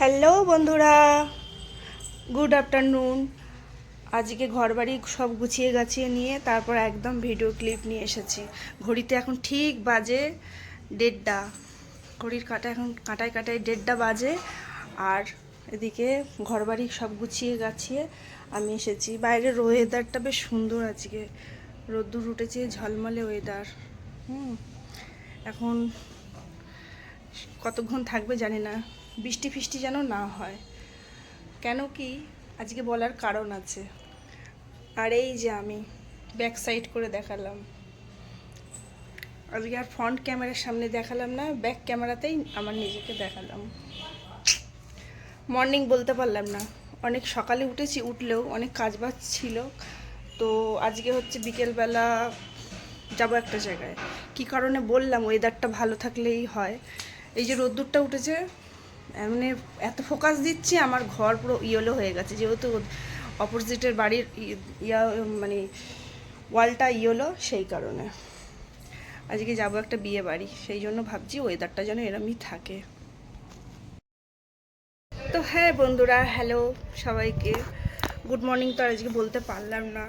Hello বন্ধুরা, good afternoon. আজকে ঘরবাড়ি সব গুছিয়ে গাছিয়ে নিয়ে তারপর একদম ভিডিও ক্লিপ নিয়ে এসেছি। ঘড়িতে এখন ঠিক বাজে 1:30। ঘড়ির কাঁটা এখন কাঁটায় কাঁটায় 1:30 বাজে। আর এদিকে ঘরবাড়ি সব গুছিয়ে গাছিয়ে আমি এসেছি। বাইরের ওয়েদারটা বেশ সুন্দর, আজকে রোদ্দুর উঠেছে, ঝলমলে ওয়েদার। এখন কতক্ষণ থাকবে জানি না, বৃষ্টি ফিষ্টি যেন না হয়। কেন কি আজকে বলার কারণ আছে। আর এই যে আমি ব্যাক সাইড করে দেখালাম, আজকে আর ফ্রন্ট ক্যামেরার সামনে দেখালাম না, ব্যাক ক্যামেরাতেই আমার নিজেকে দেখালাম। মর্নিং বলতে পারলাম না, অনেক সকালে উঠেছি, উঠলেও অনেক কাজবাজ ছিল। তো আজকে হচ্ছে বিকেলবেলা যাব একটা জায়গায়। কি কারণে বললাম, ওয়েদারটা ভালো থাকলেই হয়। এই যে রোদ্দুরটা উঠেছে, মানে এত ফোকাস দিচ্ছি, আমার ঘর পুরো ইয়েলো হয়ে গেছে, যেহেতু অপোজিটের বাড়ির মানে ওয়ালটা ইয়েলো, সেই কারণে। আজকে যাব একটা বিয়ে বাড়ি, সেই জন্য ভাবছি ওয়েদারটা যেন এরমই থাকে। তো হ্যাঁ বন্ধুরা, হ্যালো সবাইকে, গুড মর্নিং। তো আজকে বলতে পারলাম না,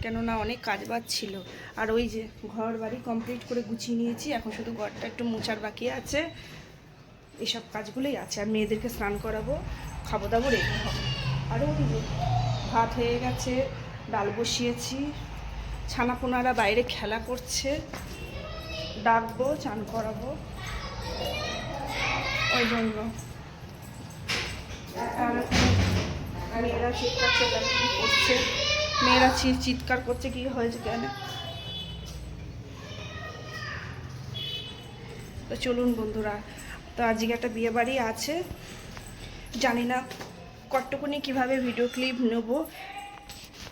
কেননা অনেক কাজবাজ ছিল। আর ওই যে ঘর বাড়ি কমপ্লিট করে গুছিয়ে নিয়েছি, এখন শুধু ঘরটা একটু মোছার বাকি আছে। এসব কাজগুলোই আছে। আর মেয়েদেরকে স্নান করাবো, খাবো দাবো, রেডি হবে। আরও ওই যে ভাত হয়ে গেছে, ডাল বসিয়েছি, ছানাপোনারা বাইরে খেলা করছে, ডাকবো, চান করাবো, ওই জন্য। আর মেয়েরা চিৎকার চেঁচামেচি করছে, মেয়েরা চিৎকার করছে, কি হয়েছে কেন। তো চলুন বন্ধুরা, তো আজকে একটা বিয়ে বাড়ি আছে, জানি না কতটুকুনি কীভাবে ভিডিও ক্লিপ নেব।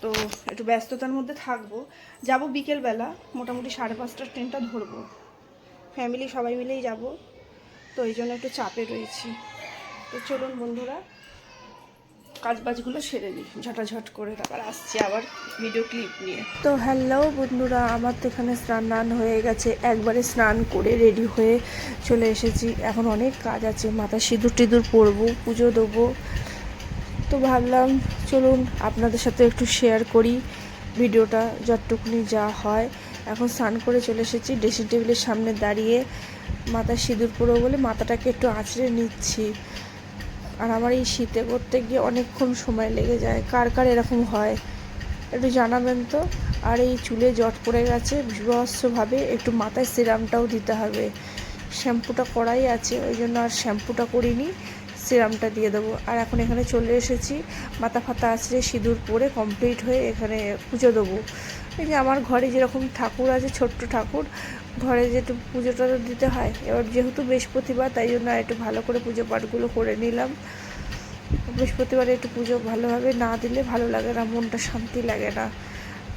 তো একটু ব্যস্ততার মধ্যে থাকবো। যাব বিকেলবেলা, মোটামুটি 5:30টার ট্রেনটা ধরবো। ফ্যামিলি সবাই মিলেই যাব, তো এই জন্য একটু চাপে রয়েছি। তো চলুন বন্ধুরা, কাজবাজগুলো সেরে নিই ঝটাঝট করে, তারপর আসছি আবার ভিডিও ক্লিপ নিয়ে। তো হ্যালো বন্ধুরা, আমার তো এখানে স্নান হয়ে গেছে, একবারে স্নান করে রেডি হয়ে চলে এসেছি। এখন অনেক কাজ আছে, মাথায় সিঁদুর টিঁদুর পরবো, পুজো দেবো। তো ভাবলাম চলুন আপনাদের সাথে একটু শেয়ার করি ভিডিওটা, যতটুকুনি যা হয়। এখন স্নান করে চলে এসেছি, ড্রেসিং টেবিলের সামনে দাঁড়িয়ে মাথায় সিঁদুর পরবো বলে মাথাটাকে একটু আঁচড়ে নিচ্ছি। আর আমার এই শীতে করতে গিয়ে অনেকক্ষণ সময় লেগে যায়। কার কার এরকম হয় একটু জানাবেন তো। আর এই চুলে জট পড়ে গেছে বিভৎসভাবে, একটু মাথায় সিরামটাও দিতে হবে। শ্যাম্পুটা করাই আছে, ওই জন্য আর শ্যাম্পুটা করিনি, সিরামটা দিয়ে দেবো। আর এখন এখানে চলে এসেছি, মাথা ফাতা আছড়ে সিঁদুর পরে কমপ্লিট হয়ে এখানে পুজো দেবো। এই যে আমার ঘরে যেরকম ঠাকুর আছে, ছোট্ট ঠাকুর, ঘরে যে একটু পুজোটা দিতে হয়। এবার যেহেতু বৃহস্পতিবার, তাই জন্য একটু ভালো করে পুজো পাঠগুলো করে নিলাম। বৃহস্পতিবারে একটু পুজো ভালোভাবে না দিলে ভালো লাগে না, মনটা শান্তি লাগে না।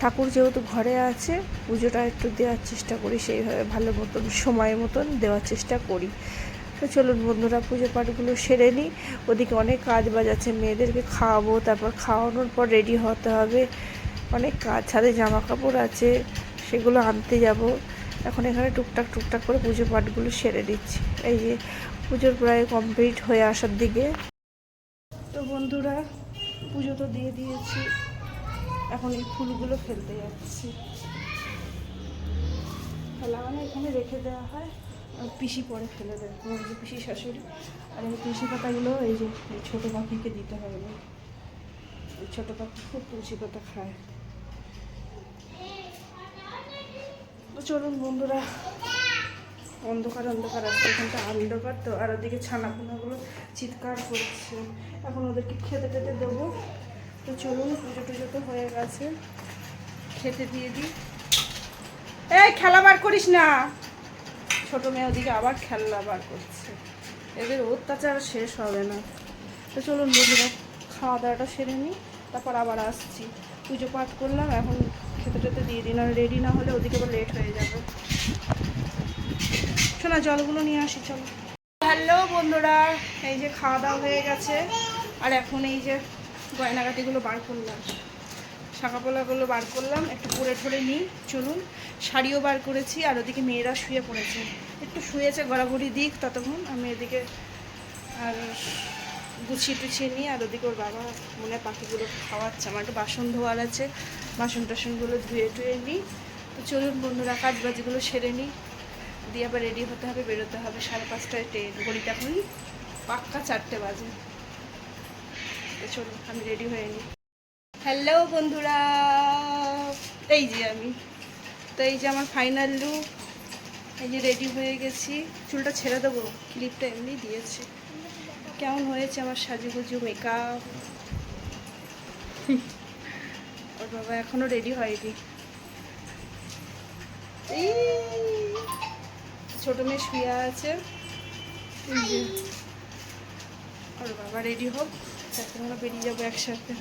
ঠাকুর যেহেতু ঘরে আছে, পুজোটা একটু দেওয়ার চেষ্টা করি, সেইভাবে ভালো মতন সময় মতন দেওয়ার চেষ্টা করি। তো চলুন বন্ধুরা, পুজো পাঠগুলো সেরে নিই। ওদিকে অনেক কাজ বাজ আছে, মেয়েদেরকে খাওয়াবো, তারপর খাওয়ানোর পর রেডি হতে হবে। অনেক কাজ, ছাদে জামা কাপড় আছে, সেগুলো আনতে যাব। এখন এখানে টুকটাক টুকটাক করে পুজো পাঠগুলো সেরে দিচ্ছি। এই যে পুজোর প্রায় কমপ্লিট হয়ে আসার দিকে। তো বন্ধুরা, পুজো তো দিয়ে দিয়েছি, এখন এই ফুলগুলো ফেলতে যাচ্ছি। ফেলা মানে এখানে রেখে দেওয়া হয়, পিসি পরে ফেলে দেয়, আমার যে পিসি শাশুড়ি। আর এই তুলসী পাতাগুলো এই যে এই ছোটো পাখিকে দিতে হবে, এই ছোটো পাখি খুব তুলসী পাতা খায়। তো চলুন বন্ধুরা, অন্ধকার অন্ধকার আসছে, এখানটা অন্ধকার তো। আর ওদিকে ছানাপোনাগুলো চিৎকার করছে, এখন ওদেরকে খেতে টেতে দেবো। তো চলুন, পুজো টুজো তো হয়ে গেছে, খেতে দিয়ে দিই। এই খেলা বার করিস না, ছোটো মেয়ে ওদিকে আবার খেলা বার করছে, এদের অত্যাচার শেষ হবে না। তো চলুন বন্ধুরা, খাওয়া দাওয়াটা সেরে নিই, তারপর আবার আসছি। পুজো পাঠ করলাম, এখন খেতে টেতে দিয়ে দিন, আর রেডি না হলে ওদিকে আবার লেট হয়ে যাবে। শোনা, জলগুলো নিয়ে আসি চলো। হ্যালো বন্ধুরা, এই যে খাওয়া দাওয়া হয়ে গেছে, আর এখন এই যে গয়নাগাটিগুলো বার করলাম, শাঁকাপোলাগুলো বার করলাম, একটু পরে ঠরে নিই। চলুন, শাড়িও বার করেছি। আর ওদিকে মেয়েরা শুয়ে পড়েছে, একটু শুয়েছে, গড়াগড়ি দিক ততক্ষণ আমি এদিকে। আর গুছিয়ে টুছিয়ে নিই। আর ওদিকে ওর বাবা মনে হয় পাখিগুলো খাওয়াচ্ছে। আমার একটু বাসন ধোয়ার আছে, বাসন টাসনগুলো ধুয়ে টুয়ে নিই। তো চলুন বন্ধুরা, কাজ বাজগুলো সেরে নিই, দিয়ে আবার রেডি হতে হবে, বেরোতে হবে। 5:30টায় ট্রেন, ঘড়িতে এখন পাক্কা 4টে বাজে। তো চলুন আমি রেডি হয়ে নিই। হ্যালো বন্ধুরা, এই যে আমি, তো এই যে আমার ফাইনাল লুক, এই যে রেডি হয়ে গেছি। চুলটা ছেড়ে দেবো, ক্লিপটা এমনি দিয়েছি। কেমন হয়েছে আমার সাজুগুজু মেকআপ? ওর বাবা এখনো রেডি হয়নি। এই ছোট মেয়ে শুয়ে আছে, ওর বাবা রেডি হোক, তারপর আমরা বেরিয়ে যাবো একসাথে।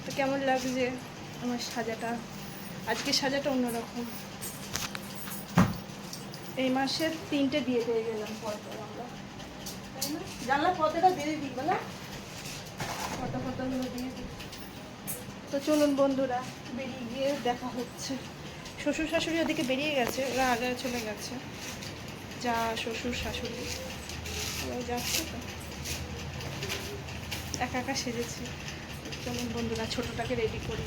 তো কেমন লাগছে আমার সাজাটা? আজকে সাজাটা অন্যরকম। এই মাসের 3টে বিয়ে পেয়ে গেলাম পরপর আমরা, তাই না? জানলা পর্দাটা দিয়ে দিই, বলা পর্দাগুলো দিয়ে দিই। তো চলুন বন্ধুরা, বেরিয়ে গিয়ে দেখা হচ্ছে। শ্বশুর শাশুড়ি ওদিকে বেরিয়ে গেছে, ওরা আগে চলে গেছে। যা শ্বশুর শাশুড়ি ওরা যাচ্ছে, তো একা একা সেজেছি। চলুন বন্ধুরা, ছোটোটাকে রেডি করি।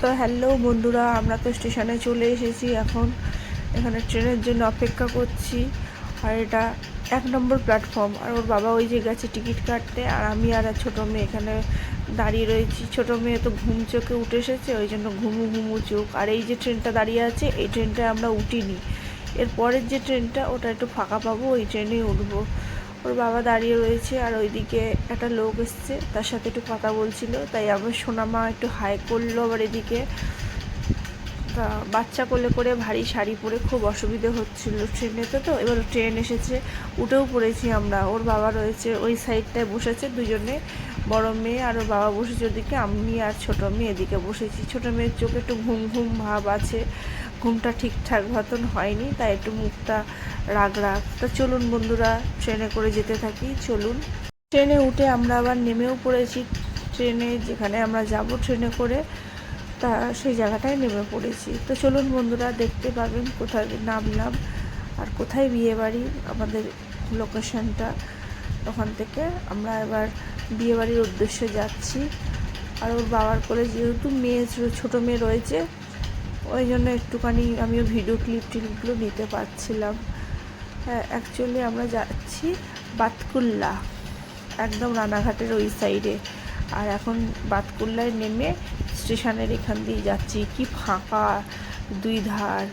তো হ্যালো বন্ধুরা, আমরা তো স্টেশনে চলে এসেছি এখন। এখানে ট্রেনের জন্য অপেক্ষা করছি। আর এটা 1 নম্বর প্ল্যাটফর্ম। আর ওর বাবা ওই যে গেছে টিকিট কাটতে, আর আমি আর ছোটো মেয়ে এখানে দাঁড়িয়ে রয়েছি। ছোটো মেয়ে তো ঘুম চোখে উঠে এসেছে, ওই জন্য ঘুমু ঘুমু চোখ। আর এই যে ট্রেনটা দাঁড়িয়ে আছে, এই ট্রেনটায় আমরা উঠিনি। এর পরের যে ট্রেনটা, ওটা একটু ফাঁকা পাবো, ওই ট্রেনেই উঠবো। ওর বাবা দাঁড়িয়ে রয়েছে, আর ওইদিকে একটা লোক এসছে, তার সাথে একটু কথা বলছিল। তাই আমার সোনামা একটু হাই করলো। আবার এদিকে তা বাচ্চা কোলে করে ভারী শাড়ি পরে খুব অসুবিধে হচ্ছিল ট্রেনেতে। তো এবার ট্রেন এসেছে, উঠেও পড়েছি আমরা। ওর বাবা রয়েছে ওই সাইডটায় বসেছে, দুজনে, বড় মেয়ে আর ওর বাবা বসেছে ওদিকে, আমি আর ছোটো মেয়ে এদিকে বসেছি। ছোটো মেয়ের চোখে একটু ঘুম ঘুম ভাব আছে, ঘুমটা ঠিকঠাক মতন হয়নি, তাই একটু মুখটা রাগ রাগ। তা চলুন বন্ধুরা, ট্রেনে করে যেতে থাকি। চলুন, ট্রেনে উঠে আমরা আবার নেমেও পড়েছি। ট্রেনে যেখানে আমরা যাব ট্রেনে করে, তা সেই জায়গাটায় নেমে পড়েছি। তো চলুন বন্ধুরা, দেখতে পাবেন কোথায় নামলাম আর কোথায় বিয়েবাড়ি, আমাদের লোকেশনটা। ওখান থেকে আমরা এবার বিয়েবাড়ির উদ্দেশ্যে যাচ্ছি। আর ওর বাবার কোলে যেহেতু মেয়ে, ছোটো মেয়ে রয়েছে, ওই জন্য একটুখানি আমিও ভিডিও টিপগুলো নিতে পারছিলাম। হ্যাঁ, অ্যাকচুয়ালি আমরা যাচ্ছি বাতকুল্লা, একদম রানাঘাটের ওই সাইডে। আর এখন বাতকুল্লায় নেমে স্টেশনের এখান দিয়ে যাচ্ছি। কি ফাঁকা, দুই ধার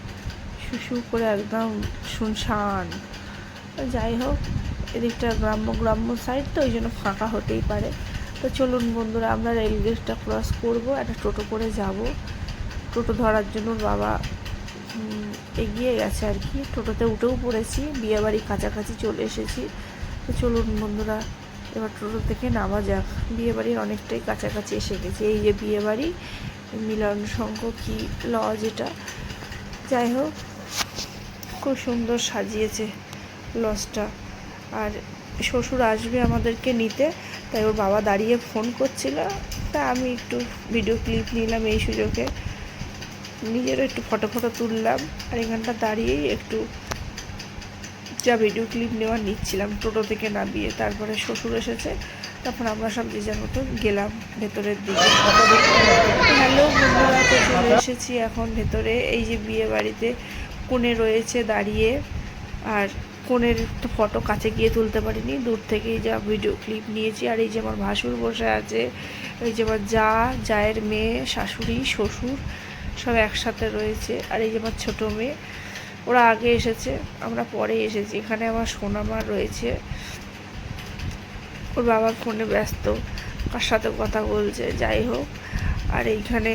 শুশু করে একদম শুনশান। যাই হোক, এদিকটা গ্রাম্য সাইড, তো ওই জন্য ফাঁকা হতেই পারে। তো চলুন বন্ধুরা, আমরা রেল গেটটা ক্রস করবো, একটা টোটো করে যাব। টোটো ধরার জন্য বাবা এগিয়ে গেছে আর কি। টোটোতে উঠেও পড়েছি, বিয়েবাড়ি কাছাকাছি চলে এসেছি। তো চলুন বন্ধুরা, এবার টোটো থেকে নামা যাক। বিয়েবাড়ির অনেকটাই কাছাকাছি এসে গেছে। এই যে বিয়েবাড়ি, মিলন সংঘ কি লজ এটা, যাই হোক খুব সুন্দর সাজিয়েছে লজটা। আর শ্বশুর আসবে আমাদেরকে নিতে, তাই ওর বাবা দাঁড়িয়ে ফোন করছিল। তা আমি একটু ভিডিও ক্লিপ নিলাম এই সুযোগে, নিজেরও একটু ফটো তুললাম। আর এখানটা দাঁড়িয়েই একটু যা ভিডিও ক্লিপ নেওয়া নিচ্ছিলাম টোটো থেকে নামিয়ে। তারপরে শ্বশুর এসেছে, তখন আমরা সব যে যার মতো গেলাম ভেতরের দিকে। হ্যালো বন্ধুরা, তো চলে এসেছি এখন ভেতরে। এই যে বিয়ে বাড়িতে কনে রয়েছে দাঁড়িয়ে, আর কনের তো ফটো কাছে গিয়ে তুলতে পারিনি, দূর থেকেই যা ভিডিও ক্লিপ নিয়েছি। আর এই যে আমার ভাসুর বসে আছে, এই যে আমার জায়ের মেয়ে, শাশুড়ি, শ্বশুর সব একসাথে রয়েছে। আর এই যে আমার ছোটো মেয়ে, ওরা আগে এসেছে, আমরা পরে এসেছি। এখানে আমার সোনামা রয়েছে, ওর বাবার ফোনে ব্যস্ত, কার সাথে কথা বলছে, যাই হোক। আর এইখানে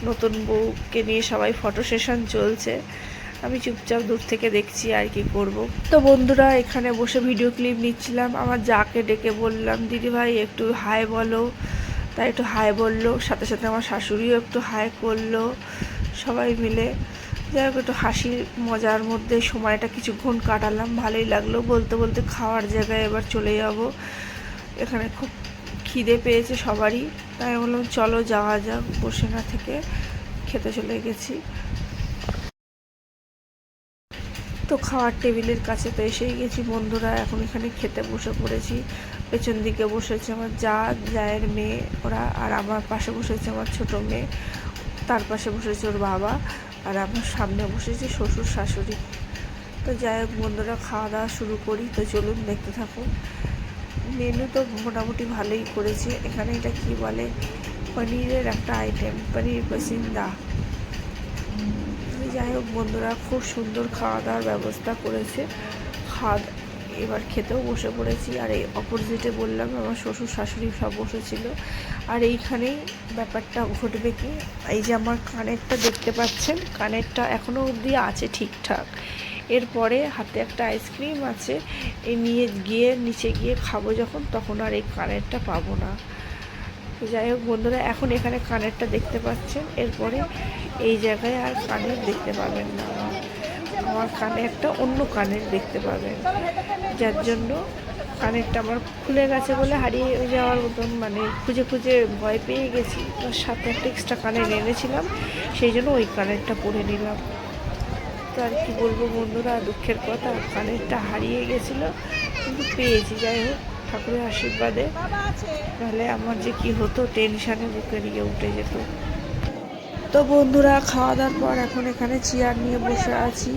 নতুন বউকে নিয়ে সবাই ফটো সেশন চলছে, আমি চুপচাপ দূর থেকে দেখছি আর কি করব। তো বন্ধুরা, এখানে বসে ভিডিও ক্লিপ নিচ্ছিলাম। আমার যাকে ডেকে বললাম, দিদি ভাই একটু হাই বলো, তাই একটু হাই বললো। সাথে সাথে আমার শাশুড়িও একটু হাই করলো, সবাই মিলে যাই হোক একটু হাসি মজার মধ্যে সময়টা কিছুক্ষণ কাটালাম, ভালোই লাগলো। বলতে বলতে খাওয়ার জায়গায় এবার চলে যাব। এখানে খুব খিদে পেয়েছে সবারই, তাই বললাম চলো যাওয়া যাক, বসে না থেকে খেতে চলে গেছি। তো খাওয়ার টেবিলের কাছে তো এসেই গেছি বন্ধুরা, এখন এখানে খেতে বসে পড়েছি। পেছন দিকে বসেছে আমার জায়ের মেয়ে ওরা, আর আমার পাশে বসেছে আমার ছোট মেয়ে, তার পাশে বসেছে ওর বাবা, আর আমার সামনে বসেছে শ্বশুর শাশুড়ি। তো যাই হোক বন্ধুরা, খাওয়া দাওয়া শুরু করি। তো চলুন দেখতে থাকুন। মেনু তো মোটামুটি ভালোই করেছে। এখানে এটা কি বলে, পনিরের একটা আইটেম, পনির পসিন্দা। যাই হোক বন্ধুরা, খুব সুন্দর খাওয়া দাওয়ার ব্যবস্থা করেছে। এবার খেতেও বসে পড়েছি। আর এই অপোজিটে বললাম আমার শ্বশুর শাশুড়ি সব বসেছিল। আর এইখানেই ব্যাপারটা ঘটবে কি, এই যে আমার কানেরটা দেখতে পাচ্ছেন, কানেরটা এখনও অবধি আছে ঠিকঠাক। এরপরে হাতে একটা আইসক্রিম আছে, এই নিচে গিয়ে খাবো যখন, তখন আর এই কানেরটা পাবো না। তো যাই হোক বন্ধুরা, এখন এখানে কানেরটা দেখতে পাচ্ছেন, এরপরে এই জায়গায় আর কানের দেখতে পাবেন না। আমার কানে একটা অন্য কানের দেখতে পাবেন, যার জন্য কানেরটা আমার খুলে গেছে বলে হারিয়ে যাওয়ার মতন, মানে খুঁজে খুঁজে ভয় পেয়ে গেছি। তার সাথে একটা এক্সট্রা কানের এনেছিলাম, সেই জন্য ওই কানেরটা পরে নিলাম। তো আর কি বলবো বন্ধুরা, দুঃখের কথা, কানেরটা হারিয়ে গেছিলো কিন্তু পেয়েছি। যাই হোক, ঠাকুরের আশীর্বাদে, নাহলে আমার যে কি হতো, টেনশানে বুকে নিয়ে উঠে যেত। তো বন্ধুরা, খাওয়া দাওয়ার পর এখন এখানে চেয়ার নিয়ে বসে আছি,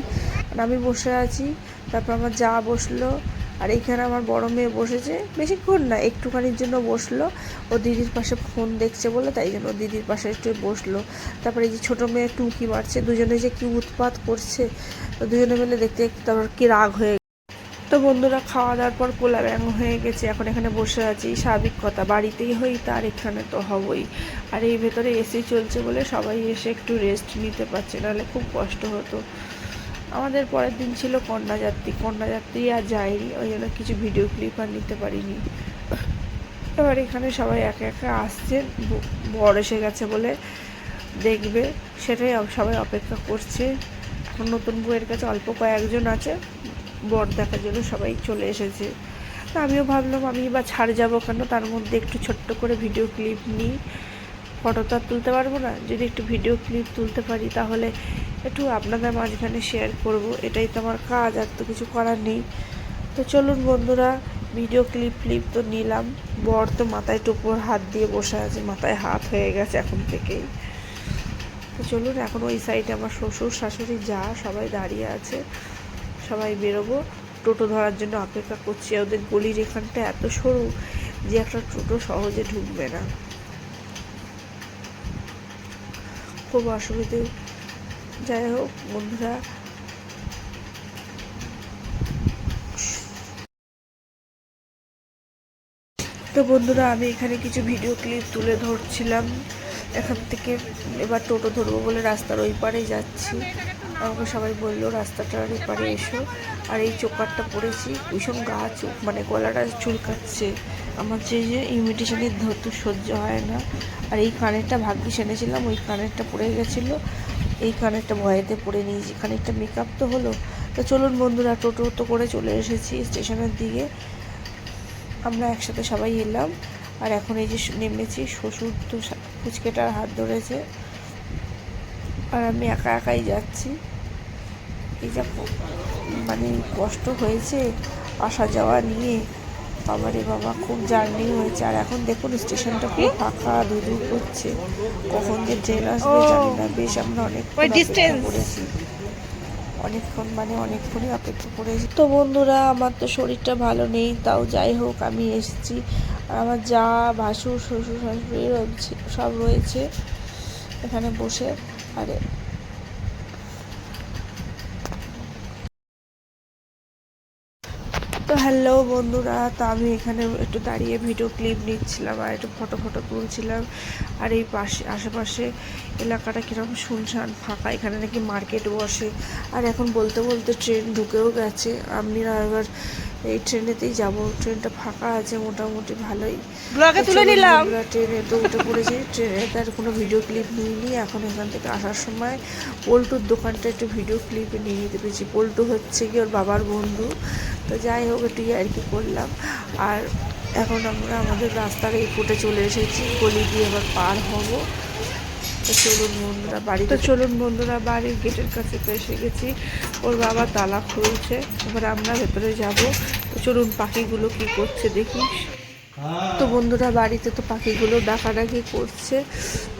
আর আমি বসে আছি। তারপর আমার যা বসলো, আর এইখানে আমার বড় মেয়ে বসেছে, বেশিক্ষণ না, একটুখানির জন্য বসলো। ও দিদির পাশে ফোন দেখছে বলে, তাই জন্য দিদির পাশে একটু বসলো। তারপরে এই যে ছোটো মেয়ে টুকি মারছে, দুজনে যে কি উৎপাত করছে, তো দুজনে মিলে দেখতে তারপর কি রাগ হয়ে। তো বন্ধুরা, খাওয়া দাওয়ার পর পোলা ব্যাং হয়ে গেছে, এখন এখানে বসে আছি। স্বাভাবিক কথা, বাড়িতেই হই তার এখানে তো হবই। আর এই ভেতরে এসি চলছে বলে সবাই এসে একটু রেস্ট নিতে পারছে, নাহলে খুব কষ্ট হতো। আমাদের পরের দিন ছিল কন্যাযাত্রী আর যায়নি, ওই জন্য কিছু ভিডিও ক্লিপ আর নিতে পারিনি। এবার এখানে সবাই একে একে আসছে, বর এসে গেছে বলে দেখবে, সেটাই সবাই অপেক্ষা করছে। এখন নতুন বউয়ের কাছে অল্প কয়েকজন আছে, বর দেখার জন্য সবাই চলে এসেছে। তা আমিও ভাবলাম আমি বা ছাড় যাবো কেন, তার মধ্যে একটু ছোট্ট করে ভিডিও ক্লিপ নিই। ফটো তো আর তুলতে পারবো না, যদি একটু ভিডিও ক্লিপ তুলতে পারি তাহলে একটু আপনাদের মাঝখানে শেয়ার করব, এটাই তো আমার কাজ, আর তো কিছু করার নেই। তো চলুন বন্ধুরা, ভিডিও ক্লিপ তো নিলাম। বর তো মাথায় টুপোর হাত দিয়ে বসে আছে, মাথায় হাত হয়ে গেছে এখন থেকেই। তো চলুন, এখন ওই সাইডে আমার শ্বশুর শাশুড়ি যা সবাই দাঁড়িয়ে আছে, সবাই বেরোবো। টোটো ধরার জন্য অপেক্ষা করছি। ওদের গলির এখানটা এত সরু যে একটা টোটো সহজে ঢুকবে না, খুব অসুবিধে। যাই হোক বন্ধুরা, আমি এখানে কিছু ভিডিও ক্লিপ তুলে ধরছিলাম এখান থেকে। এবার টোটো ধরবো বলে রাস্তার ওই পারেই যাচ্ছি। আমাকে সবাই বললো রাস্তাটার ওই পারে এসো। আর এই চোকারটা পরেছি, ভীষণ মানে গলাটা চুলকাচ্ছে। আমার যে ইমিটেশনের ধরতে সহ্য হয় না। আর এই কানেরটা ভাগ্যিস এনেছিলাম, ওই কানেরটা পড়ে গেছিলো, এই কানেরটা ভয়েতে পরে নিয়েছি। খানিকটা মেকআপ তো হলো। তো চলুন বন্ধুরা, টোটো তো করে চলে এসেছি স্টেশনের দিকে। আমরা একসাথে সবাই এলাম, আর এখন এই যে নেমেছি। শ্বশুর তো ফুচকেটার হাত ধরেছে, আর আমি একা একাই যাচ্ছি। এই যা মানে কষ্ট হয়েছে আসা যাওয়া নিয়ে, বাবারে বাবা, খুব জার্নি হয়েছে। আর এখন দেখুন স্টেশনটা পুরো ফাঁকা, ধুধু করছে, কখন যে ট্রেন আসবে জানি না। বেশ আমরা অনেকক্ষণই অপেক্ষা করেছি। তো বন্ধুরা, আমার তো শরীরটা ভালো নেই, তাও যাই হোক আমি এসেছি। আর আমার যা ভাসুর শ্বশুর শাশুড়ি সব রয়েছে এখানে বসে। আরে তো হ্যালো বন্ধুরা, তো আমি এখানে একটু দাঁড়িয়ে ভিডিও ক্লিপ নিচ্ছিলাম আর একটু ফটো তুলছিলাম। আর এই আশেপাশে এলাকাটা কীরকম শুনশান ফাঁকা, এখানে নাকি মার্কেট বসে। আর এখন বলতে বলতে ট্রেন ঢুকেও গেছে, আমরা এবার এই ট্রেনেতেই যাব। ট্রেনটা ফাঁকা আছে মোটামুটি ভালোই, ব্লগে তুলে নিলাম। ট্রেনে তো উঠে পড়েছি, ট্রেনে তার কোনো ভিডিও ক্লিপ নিইনি। এখন এখান থেকে আসার সময় পল্টুর দোকানটা একটু ভিডিও ক্লিপে নিয়ে নিতে পেরেছি। পল্টু হচ্ছে কি ওর বাবার বন্ধু। তো যাই হোক, একটু আর কি করলাম। আর এখন আমরা আমাদের রাস্তার এই ফুটে চলে এসেছি, গলি দিয়ে এবার পার হব। তো চলুন বন্ধুরা, বাড়ির গেটের কাছে তো এসে গেছি। ওর বাবা তালা খুলছে, এবার আমরা ভেতরে যাব। তো চলুন, পাখিগুলো কি করছে দেখি। তো বন্ধুরা বাড়িতে তো পাখিগুলো ডাকাডাকি করছে,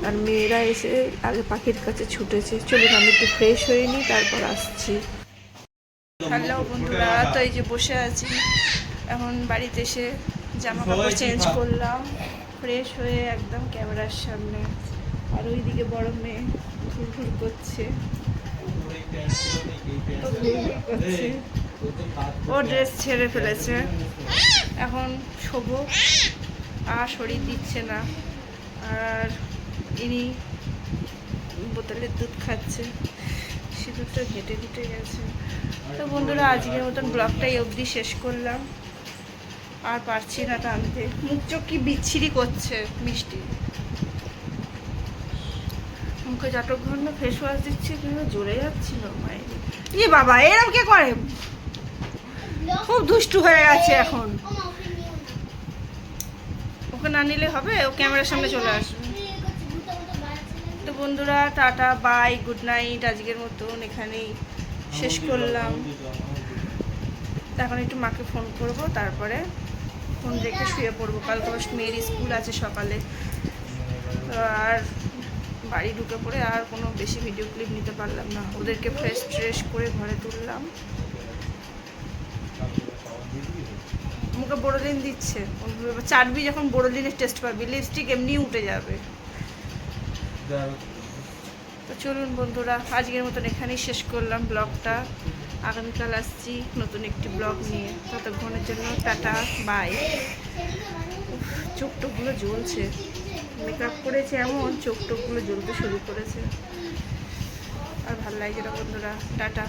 আর মেয়েরা এসে আগে পাখির কাছে ছুটেছে। চলুন আমি একটু ফ্রেশ হয়ে নিই, তারপর আসছি। হ্যালো বন্ধুরা, তো এই যে বসে আছি এখন, বাড়িতে এসে জামা কাপড় চেঞ্জ করলাম, ফ্রেশ হয়ে একদম ক্যামেরার সামনে। আর ওইদিকে বড় মেয়ে ঘুরঘুর করছে, ও ড্রেস ছেড়ে ফেলেছে। এখন শোবো, আর শরীর দিচ্ছে না। আর ইনি বোতলের দুধ খাচ্ছে, সিঁদুরটা ঘেটে ঘেটে গেছে। তো বন্ধুরা আজকের মতন ব্লগটাই অবধি শেষ করলাম, আর পারছি না টানতে। মুখ চোখ কি বিচ্ছিরি করছে মিষ্টি, মুখে যতক্ষণ না ফেস ওয়াশ দিচ্ছি কিন্তু জ্বলে যাচ্ছিল মায়ের। ই বাবা, এরকম কে করে? খুব দুষ্টু হয়ে গেছে এখন, ওকে না নিলে হবে, ও ক্যামেরার সামনে চলে আসবে। তো বন্ধুরা টাটা বাই, গুড নাইট। আজকের মতন এখানেই শেষ করলাম। এখন একটু মাকে ফোন করব, তারপরে ফোন রেখে শুয়ে পড়বো। কালকে আবার মেয়ের স্কুল আছে সকালে। আর বাড়ি ঢুকে পড়ে আর কোনো বেশি ভিডিও ক্লিপ নিতে পারলাম না। ওদেরকে ফ্রেশ ট্রেশ করে ঘরে তুললাম। মুখে বোরোলিন দিচ্ছে, চাটবি যখন বোরোলিনের টেস্ট পাবি, লিপস্টিক এমনি উঠে যাবে। তো চলুন বন্ধুরা আজকের মতন এখানেই শেষ করলাম ব্লগটা। আগামীকাল আসছি নতুন একটি ব্লগ নিয়ে, ততক্ষণের জন্য টাটা বাই। চোখ টোকগুলো জ্বলছে, মেকআপ করেছে এমন চোখ টোকগুলো জ্বলতে শুরু করেছে, আর ভালো লাগছে না বন্ধুরা। টাটা।